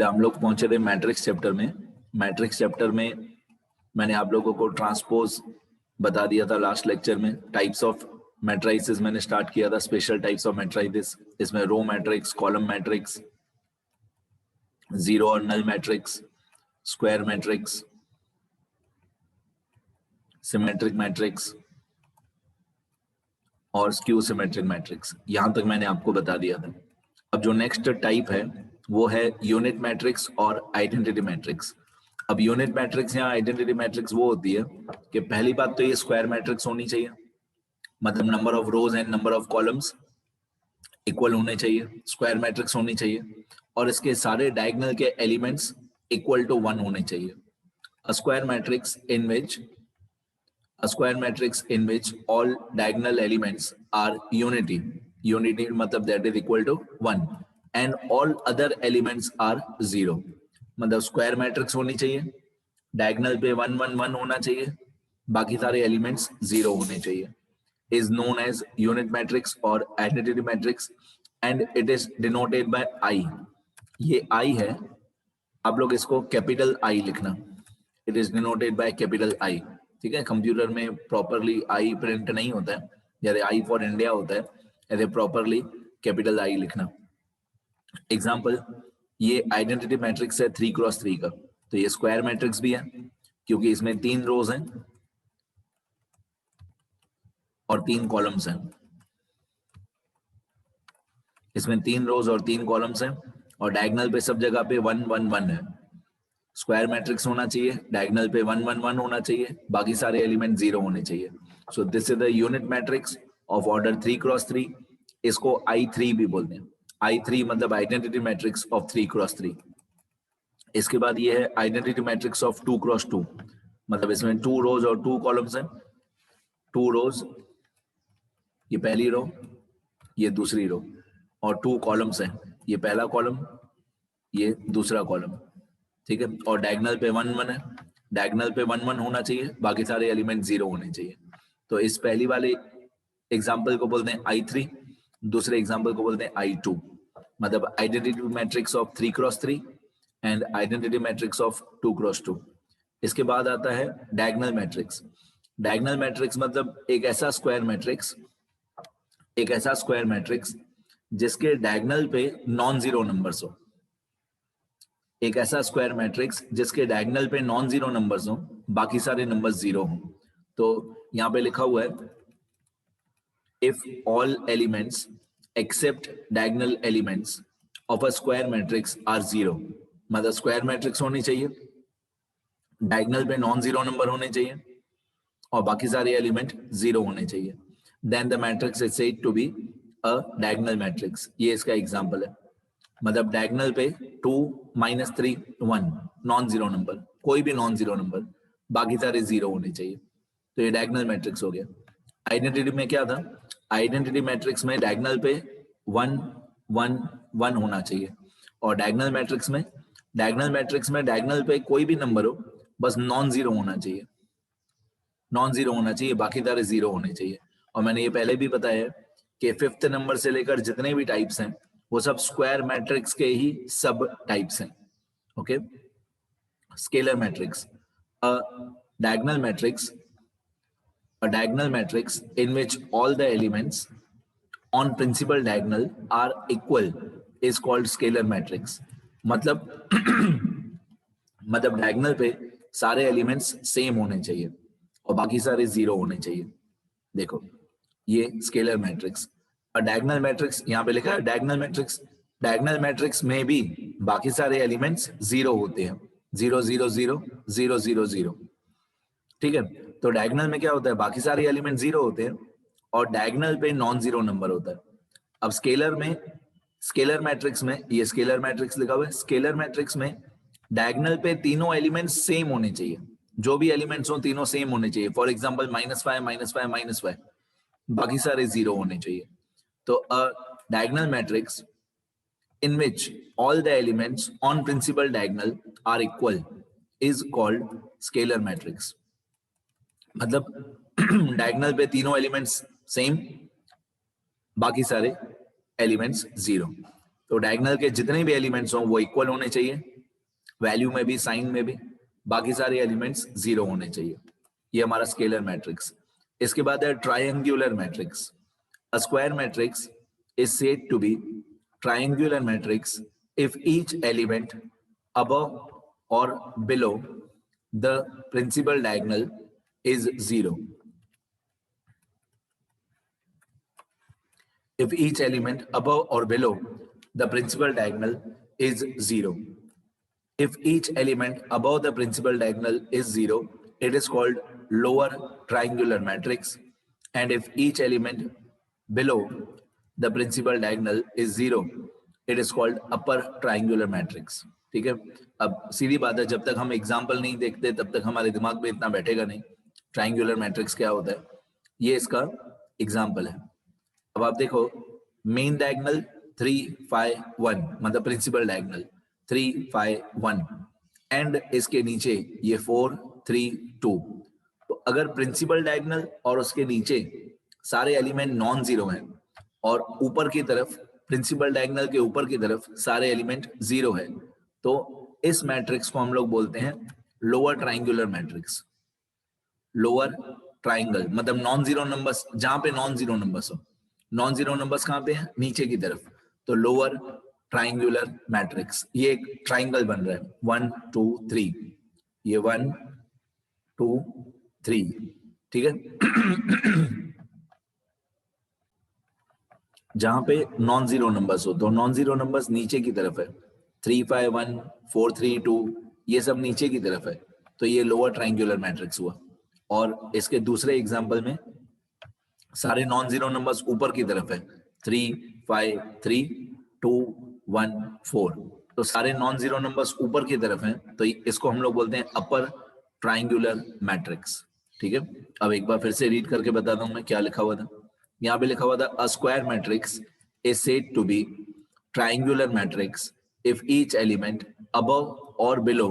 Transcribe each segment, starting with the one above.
हम लोग पहुंचे थे मैट्रिक्स चैप्टर में। मैट्रिक्स चैप्टर में मैंने आप लोगों को ट्रांसपोज बता दिया था लास्ट लेक्चर में। टाइप्स ऑफ मैट्रिसेस मैंने स्टार्ट किया था, स्पेशल टाइप्स ऑफ मैट्रिसेस। इसमें row matrix, column matrix, zero और null matrix, square matrix, symmetric matrix और स्क्यू सिमेट्रिक मैट्रिक्स, यहां तक मैंने आपको बता दिया था। अब जो नेक्स्ट टाइप है वो है यूनिट मैट्रिक्स और आइडेंटिटी मैट्रिक्स। अब यूनिट मैट्रिक्स या आइडेंटिटी मैट्रिक्स वो होती है कि पहली बात तो ये स्क्वायर मैट्रिक्स होनी चाहिए, मतलब number of rows and number of columns equal होने चाहिए, स्क्वायर मैट्रिक्स होनी चाहिए, और इसके सारे डायगोनल के एलिमेंट्स इक्वल टू 1 होने चाहिए। A square matrix in which all diagonal elements are unity मतलब that is equal to 1 and all other elements are 0। मतलब स्क्वायर मैट्रिक्स होनी चाहिए, डायगोनल पे 1 1 1 होना चाहिए, बाकी सारे एलिमेंट्स 0 होने चाहिए। is known as unit matrix or identity matrix and it is denoted by I। ये I है, आप लोग इसको कैपिटल I लिखना। It is denoted by capital I। ठीक है, कंप्यूटर में प्रॉपरली I प्रिंट नहीं होता है, जैसे I फॉर इंडिया होता है, ऐसे प्रॉपरली कैपिटल I लिखना। एग्जाम्पल, ये आइडेंटिटी मैट्रिक्स है 3x3 का, तो ये स्क्वायर मैट्रिक्स भी है क्योंकि इसमें 3 रोज हैं और 3 कॉलम्स हैं। इसमें 3 रोज और 3 कॉलम्स हैं और डायगोनल पे सब जगह पे 1 1 1 है। स्क्वायर मैट्रिक्स होना चाहिए, डायगोनल पे 1 1 1 होना चाहिए, बाकी सारे एलिमेंट 0 होने चाहिए। So this is the unit matrix of order 3x3। इसको I3 भी बोलते हैं। I3 मतलब आइडेंटिटी मैट्रिक्स ऑफ 3x3। इसके बाद ये है आइडेंटिटी मैट्रिक्स ऑफ 2x2, मतलब इसमें 2 रोज और 2 कॉलम्स हैं। 2 रोज, ये पहली रो, ये दूसरी रो, और 2 कॉलम्स हैं, ये पहला कॉलम, ये दूसरा कॉलम। ठीक है, और डायगोनल पे 1 1 है, डायगोनल पे 1 1 होना चाहिए, बाकी सारे एलिमेंट 0 होने चाहिए। तो इस पहली वाले एग्जांपल को बोलते हैं I3, दूसरे एग्जांपल को बोलते हैं I2, मतलब identity matrix of 3x3 and identity matrix of 2x2। इसके बाद आता है डायगोनल मैट्रिक्स। डायगोनल मैट्रिक्स मतलब एक ऐसा स्क्वायर मैट्रिक्स जिसके डायगोनल पे नॉन जीरो नंबर्स हो। एक ऐसा स्क्वायर मैट्रिक्स जिसके डायगोनल पे नॉन जीरो नंबर्स हो, बाकी सारे नंबर्स 0 हो। तो यहां पे लिखा हुआ है if all elements except diagonal elements of a square matrix are 0, मतलब स्क्वायर मैट्रिक्स होनी चाहिए, डायगोनल पे नॉन जीरो नंबर होने चाहिए और बाकी सारे एलिमेंट 0 होने चाहिए, then the matrix is said to be a diagonal matrix. ये इसका एग्जांपल है, मतलब डायगोनल पे 2 -3 1 नॉन जीरो नंबर, कोई भी नॉन जीरो नंबर, बाकी सारे 0 होने चाहिए। तो ये डायगोनल मैट्रिक्स हो गया। आइडेंटिटी में क्या था, आइडेंटिटी मैट्रिक्स में डायगोनल पे 1 1 1 होना चाहिए, और डायगोनल मैट्रिक्स में डायगोनल पे कोई भी नंबर हो, बस नॉन जीरो होना चाहिए, बाकी सारे 0 होने चाहिए। और मैंने ये पहले भी बताया कि 5th नंबर से लेकर जितने भी टाइप्स हैं वो सब स्क्वायर मैट्रिक्स के ही सब टाइप्स हैं। Okay, scalar matrix, a diagonal matrix in which all the elements on principal diagonal are equal is called scalar matrix। मतलब डायगोनल पे सारे एलिमेंट्स सेम होने चाहिए और बाकी सारे 0 होने चाहिए। देखो ये स्केलर मैट्रिक्स। और डायगोनल मैट्रिक्स यहाँ पे लिखा है डायगोनल मैट्रिक्स में भी बाकी सारे एलिमेंट्स 0 होते हैं, 0 0 0 0 0 0। ठीक है, तो डायगोनल में क्या होता है, बाकी सारे एलिमेंट 0 होते हैं और डायगोनल पे नॉन जीरो नंबर होता है। अब स्केलर मैट्रिक्स में, ये स्केलर मैट्रिक्स लिखा हुआ है, स्केलर मैट्रिक्स में डायगोनल पे तीनों एलिमेंट्स सेम होने चाहिए, जो भी एलिमेंट्स हो तीनों सेम होने चाहिए। फॉर एग्जांपल -5 -5 -5, बाकी सारे 0 होने चाहिए। तो अ diagonal matrix in which all the elements on principal diagonal are equal is called scalar matrix। मतलब डायगोनल पे तीनों एलिमेंट्स सेम, बाकी सारे एलिमेंट्स 0। तो डायगोनल के जितने भी एलिमेंट्स हों वो इक्वल होने चाहिए, वैल्यू में भी, साइन में भी, बाकी सारे एलिमेंट्स 0 होने चाहिए। ये हमारा स्केलर मैट्रिक्स। इसके बाद है triangular matrix. A square matrix is said to be triangular matrix if each element above or below the principal diagonal is 0. If each element above or below the principal diagonal is 0. If each element above the principal diagonal is 0, it is called lower triangular matrix. And if each element below the principal diagonal is 0, it is called upper triangular matrix. ठीक है, अब सीधी बात है, जब तक हम example नहीं देखते तब तक हमारे दिमाग में इतना बैठेगा नहीं ट्राइंगुलर मैट्रिक्स क्या होता है। ये इसका एग्जाम्पल है। अब आप देखो, मेन डायगोनल 3 5 1, मतलब प्रिंसिपल डायगोनल 3 5 1, एंड इसके नीचे ये 4 3 2। तो अगर प्रिंसिपल डायगोनल और उसके नीचे सारे एलिमेंट नॉन जीरो हैं और ऊपर की तरफ प्रिंसिपल डायगोनल के ऊपर की तरफ सारे एलिमेंट 0 है, तो इस मैट्रिक्स को हम लोग बोलते हैं lower triangular matrix. Lower triangle मतलब नॉन जीरो नंबर्स, जहां पे नॉन जीरो नंबर्स हो। नॉन जीरो नंबर्स कहां पे हैं? नीचे की तरफ। तो लोअर ट्राइंगुलर मैट्रिक्स, ये एक ट्राइंगल बन रहा है 1 2 3, ये 1 2 3, ठीक है। जहां पे नॉन जीरो नंबर्स हो, तो नॉन जीरो नंबर्स नीचे की तरफ है, 3 5 1 4 3 2, ये सब नीचे की तरफ है, तो ये लोअर ट्राइंगुलर मैट्रिक्स हुआ। और इसके दूसरे एग्जांपल में सारे नॉन जीरो नंबर्स ऊपर की तरफ है, 3 5 3 2 1 4, तो सारे नॉन जीरो नंबर्स ऊपर की तरफ हैं, तो इसको हम लोग बोलते हैं अपर ट्राइंगुलर मैट्रिक्स। ठीक है, अब एक बार फिर से रीड करके बताता हूं मैं क्या लिखा हुआ था। यहाँ पे लिखा हुआ था a square matrix is said to be triangular matrix if each element above और below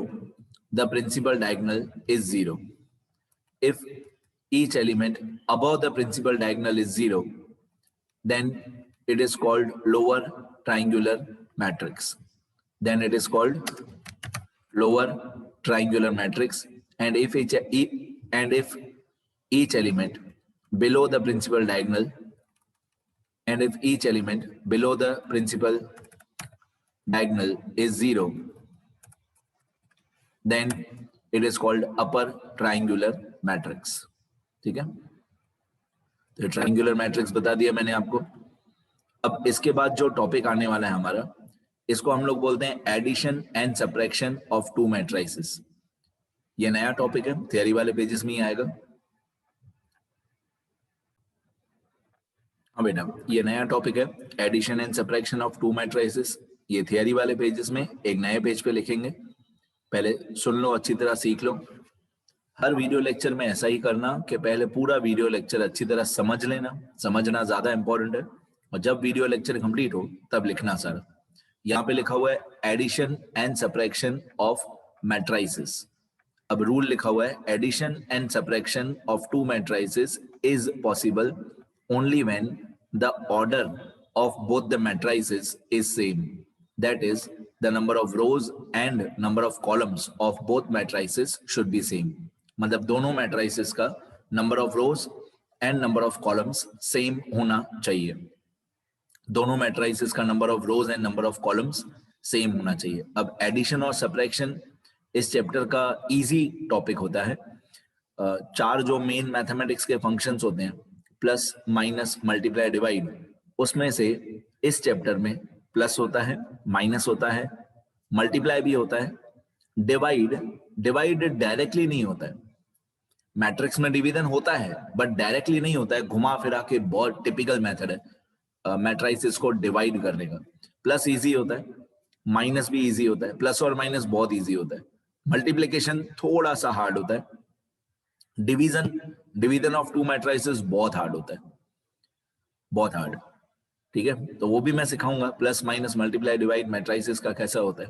the principal diagonal is 0। If each element above the principal diagonal is 0, then it is called lower triangular matrix. Then it is called lower triangular matrix. And if each element below the principal diagonal, and if each element below the principal diagonal is 0, then it is called upper triangular matrix. ठीक है, तो triangular matrix बता दिया मैंने आपको। अब इसके बाद जो टॉपिक आने वाला है हमारा, इसको हम लोग बोलते हैं addition and subtraction of two matrices. ये नया टॉपिक है, थियरी वाले पेजेस में ही आएगा। हाँ बेटा, ये नया टॉपिक है, addition and subtraction of two matrices. ये थियरी वाले पेजेस में एक नए पेज पे लिखेंगे, पहले सुन लो, अच्छी तरह सीख लो। हर वीडियो लेक्चर में ऐसा ही करना कि पहले पूरा वीडियो लेक्चर अच्छी तरह समझ लेना, समझना ज्यादा इंपॉर्टेंट है, और जब वीडियो लेक्चर कंप्लीट हो तब लिखना सारा। यहाँ पे लिखा हुआ है addition and subtraction of matrices. अब रूल लिखा हुआ है addition and subtraction of two matrices is possible only when the order of both the matrices is same, that is the number of rows and number of columns of both matrices should be same. मतलब दोनों matrices का number of rows and number of columns same होना चाहिए। दोनों matrices का number of rows and number of columns same होना चाहिए। अब एडिशन और सब्ट्रैक्शन इस चैप्टर का इजी टॉपिक होता है। चार जो मेन मैथमेटिक्स के फंक्शंस होते हैं, प्लस माइनस मल्टीप्लाई डिवाइड, उसमें से इस चैप्टर में प्लस होता है, माइनस होता है, मल्टीप्लाई भी होता है, डिवाइड डायरेक्टली नहीं होता है। मैट्रिक्स में डिवीजन होता है बट डायरेक्टली नहीं होता है, घुमा फिरा के बहुत टिपिकल मेथड है मैट्रिसेस को डिवाइड करने का। प्लस इजी होता है, माइनस भी इजी होता है, प्लस और माइनस बहुत इजी होता है, मल्टीप्लिकेशन थोड़ा सा हार्ड होता है, डिवीजन ऑफ टू मैट्रिसेस बहुत हार्ड होता है, बहुत हार्ड। ठीक है, तो वो भी मैं सिखाऊंगा, plus minus multiply divide matrices का कैसा होता है।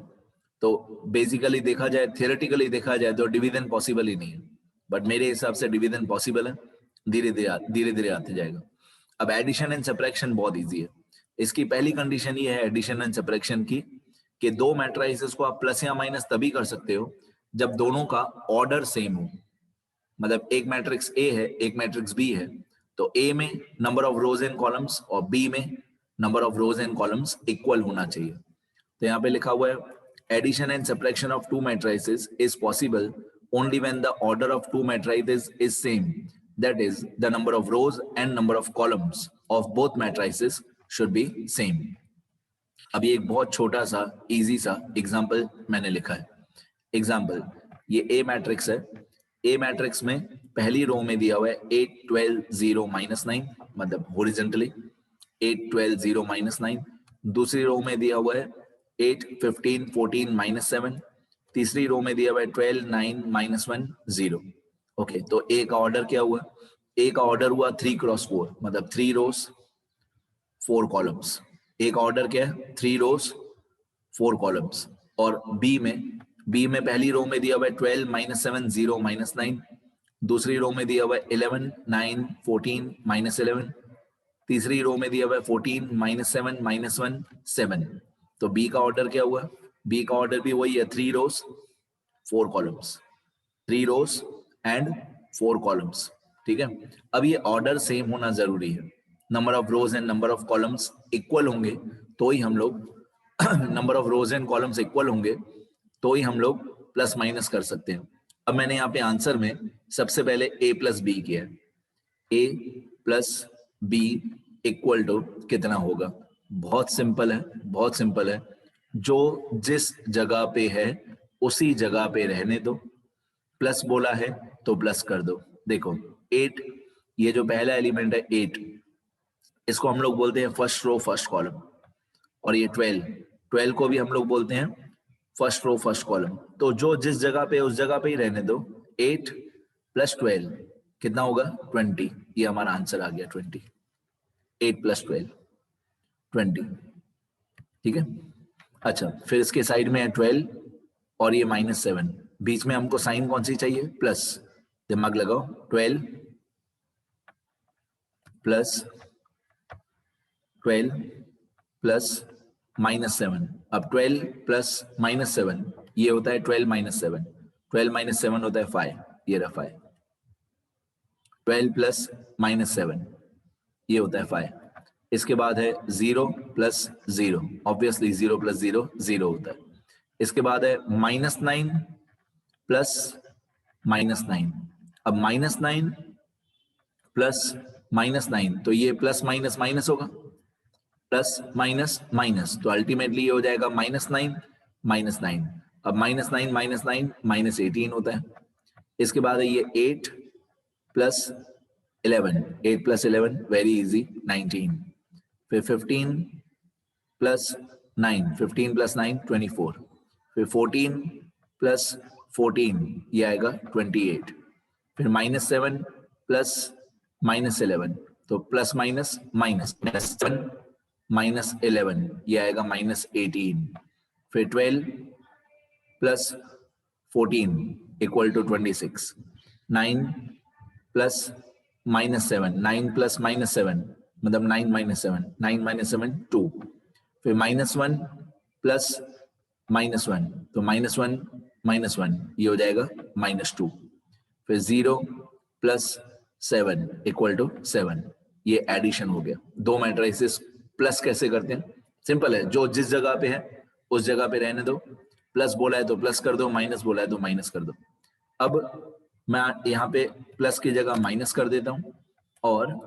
तो बेसिकली देखा जाए, थियोरेटिकली देखा जाए तो डिवीजन पॉसिबल ही नहीं है, बट मेरे हिसाब से डिवीजन पॉसिबल है, धीरे धीरे आते जाएगा। अब एडिशन एंड सब्ट्रैक्शन बहुत इजी है। इसकी पहली कंडीशन ये है एडिशन एंड सब्ट्रैक्शन की कि दो मैट्रिसेस को आप प्लस या माइनस तभी कर सकते हो जब दोनों का ऑर्डर सेम हो। मतलब एक मैट्रिक्स ए है, एक मैट्रिक्स बी है, तो ए में number of rows and columns और बी में number of rows and columns equal होना चाहिए। तो यहाँ पे लिखा हुआ है addition and subtraction of two matrices is possible only when the order of two matrices is same, that is the number of rows and number of columns of both matrices should be same। अभी एक बहुत छोटा सा easy सा example मैंने लिखा है। Example, ये ए मैट्रिक्स है। ए मैट्रिक्स में पहली रो में दिया हुआ है 8 12 0 -9, मतलब हॉरिजॉन्टली 8 12 0 -9। दूसरी रो में दिया हुआ है 8 15 14 -7। तीसरी रो में दिया हुआ है 12 9 -1 0। ओके, तो ए का ऑर्डर क्या हुआ? ए का ऑर्डर हुआ 3 क्रॉस 4, मतलब 3 रोज 4 कॉलम्स। ए का ऑर्डर क्या है? 3 रोज 4 कॉलम्स। और बी में पहली रो में दिया हुआ है 12 -7 0 -9। दूसरी रो में दिया हुआ है 11 9 14 -11। तीसरी रो में दिया हुआ है 14 -7 -1 7। तो बी का ऑर्डर क्या हुआ? बी का ऑर्डर भी वही है, 3 रोज 4 कॉलम्स, 3 रोज एंड 4 कॉलम्स। ठीक है, अब ये ऑर्डर सेम होना जरूरी है। Number of rows and number of columns equal होंगे तो ही हम लोग number of rows and columns equal होंगे तो ही हम लोग प्लस माइनस कर सकते हैं। अब मैंने यहाँ पे आंसर में सबसे पहले a प्लस बी किया है। a plus B equal to कितना होगा? बहुत सिंपल है, बहुत सिंपल है। जो जिस जगह पे है उसी जगह पे रहने दो। प्लस बोला है तो प्लस कर दो। देखो 8, ये जो पहला एलिमेंट है 8, इसको हम लोग बोलते हैं फर्स्ट रो फर्स्ट कॉलम। और ये 12 को भी हम लोग बोलते हैं फर्स्ट रो फर्स्ट कॉलम। तो जो जिस जगह पे उस जगह पे ही रहने दो। 8 प्लस 12 कितना होगा? 20। ये हमारा आंसर आ गया 20। 8 प्लस 12 20। ठीक है, अच्छा, फिर इसके साइड में है 12 और ये -7। बीच में हमको साइन कौन सी चाहिए? प्लस। दिमाग लगाओ, 12 प्लस 12 प्लस -7। अब 12 प्लस -7 ये होता है 12 - 7। 12 - 7 होता है 5। ये रहा 5। 12 प्लस -7 ये होता है 5। इसके बाद है 0 प्लस 0, ऑब्वियसली 0 प्लस 0 0 होता है। इसके बाद है -9 प्लस -9। अब -9 प्लस -9, तो ये प्लस माइनस माइनस होगा, प्लस माइनस माइनस, तो अल्टीमेटली ये हो जाएगा -9 -9। अब -9 -9 -18 होता है। इसके बाद है ये 8 प्लस 11, 8 प्लस 11 वेरी इजी 19। फिर 15 प्लस 9, 15 प्लस 9 24। फिर 14 प्लस 14 ये आएगा 28। फिर -7 प्लस -11, तो प्लस माइनस माइनस 7 -11 ये आएगा -18। फिर 12 plus 14 equal to 26। 9 plus -7, 9 plus -7 मतलब 9 - 7, 9 - 7 2। फिर -1 प्लस -1, तो -1 ये हो जाएगा -2। फिर 0 प्लस 7 इक्वल टू 7। ये एडिशन हो गया। दो मैट्रिसेस प्लस कैसे करते हैं? सिंपल है, जो जिस जगह पे है उस जगह पे रहने दो। प्लस बोला है तो प्लस कर दो, माइनस बोला है तो माइनस कर दो। अब मैं यहाँ पे प्लस की जगह माइनस कर देता हूँ और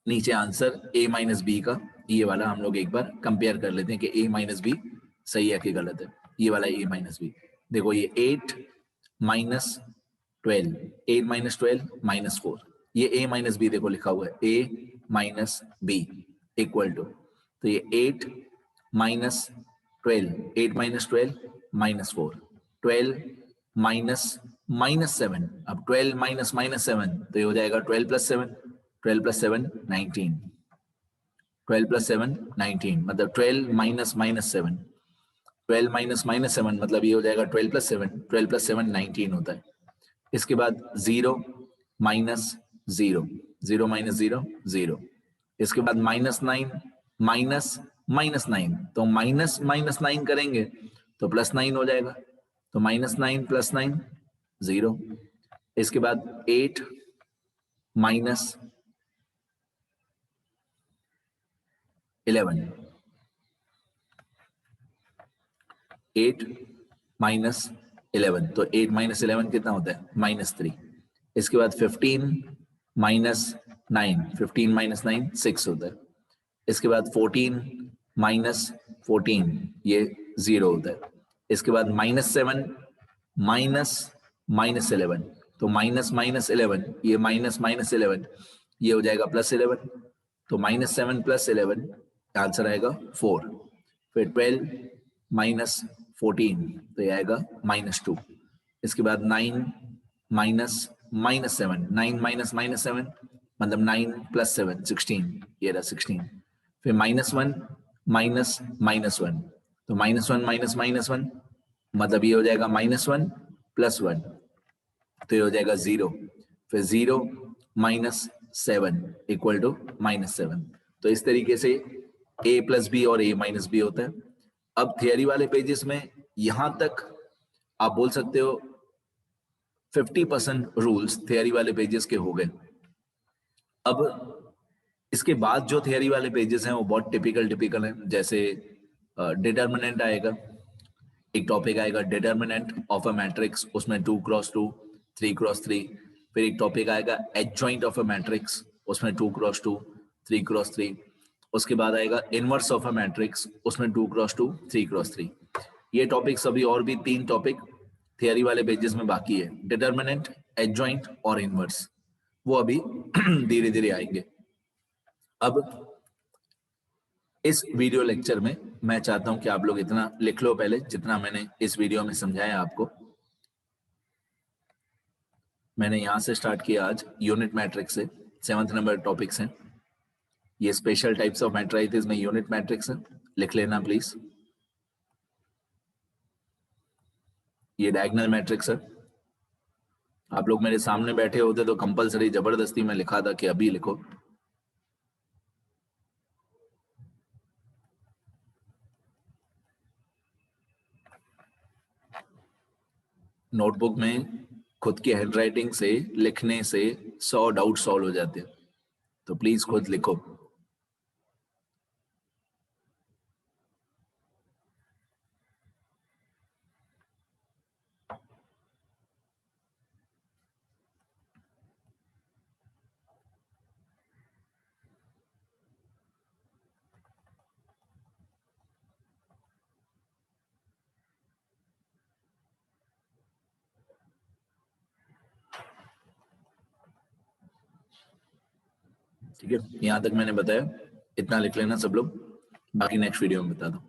नीचे आंसर a माइनस बी का ये वाला हम लोग एक बार कंपेयर कर लेते हैं कि a माइनस बी सही है कि गलत है। ये वाला a माइनस बी, देखो ये 8 माइनस 12, 8 माइनस 12 -4। ये a माइनस बी देखो लिखा हुआ है a minus B equal to, तो ये 8 माइनस 12, 8 माइनस 12 -4, 12 माइनस -7। अब 12 माइनस -7 तो ये हो जाएगा 12 प्लस 7, 12 प्लस 7 19, 12 प्लस 7 19 मतलब 12 माइनस -7, 12 माइनस -7 मतलब ये हो जाएगा 12 प्लस 7, 12 प्लस 7 19 होता है। इसके बाद 0 माइनस 0, 0 माइनस 0 0। इसके बाद -9 माइनस -9, तो -9 करेंगे तो +9 हो जाएगा, तो -9 + 9 0। इसके बाद 8 -11, 8 -11, तो 8 - 11 कितना होता है? -3। इसके बाद 15 -9, 15 - 9 6 होता है। इसके बाद 14 -14, ये 0 होता है। इसके बाद -7 -11, तो -11, ये -11, ये हो जाएगा +11, तो -7 + 11 आंसर आएगा 4। फिर 12 -14, तो ये आएगा -2। इसके बाद 9 -7, 9 -7 मतलब 9 + 7 16, ये रहा 16। फिर -1 -1, तो -1 -1 मतलब ये हो जाएगा -1 + 1, तो ये हो जाएगा 0। फिर 0 -7 = -7। तो इस तरीके से a + b और a - b होता है। अब थियरी वाले पेजेस में यहां तक आप बोल सकते हो 50% रूल्स थियरी वाले पेजेस के हो गए। अब इसके बाद जो थियरी वाले पेजेस हैं वो बहुत टिपिकल हैं, जैसे डिटर्मिनेंट आएगा, एक टॉपिक आएगा डिटर्मिनेंट ऑफ अ मैट्रिक्स, उसमें 2 क्रॉस 2, 3 क्रॉस 3। फिर एक टॉपिक आएगा एडजॉइंट ऑफ अ मैट्रिक्स, उसमें 2 क्रॉस 2, 3 क्रॉस 3। उसके बाद आएगा इनवर्स ऑफ अ मैट्रिक्स, उसमें 2 क्रॉस 2, 3 क्रॉस 3। ये टॉपिक्स अभी और भी 3 टॉपिक थियरी वाले पेजेस में बाकी है, डिटर्मिनेंट, एडजॉइंट और इनवर्स, वो अभी धीरे धीरे आएंगे। अब इस वीडियो लेक्चर में मैं चाहता हूं कि आप लोग इतना लिख लो पहले, जितना मैंने इस वीडियो में समझाया आपको। मैंने यहां से स्टार्ट किया आज यूनिट मैट्रिक्स से, 7th नंबर टॉपिक्स हैं ये, स्पेशल टाइप्स ऑफ मैट्रिसेस में यूनिट मैट्रिक्स है, लिख लेना प्लीज। ये डायगोनल मैट्रिक्स है। आप लोग मेरे सामने बैठे होते तो कंपलसरी जबरदस्ती में लिखा था कि अभी लिखो। नोटबुक में खुद की हैंडराइटिंग से लिखने से 100 डाउट सॉल्व हो जाते हैं, तो प्लीज खुद लिखो। ठीक है, यहां तक मैंने बताया, इतना लिख लेना सब लोग, बाकी नेक्स्ट वीडियो में बता दो।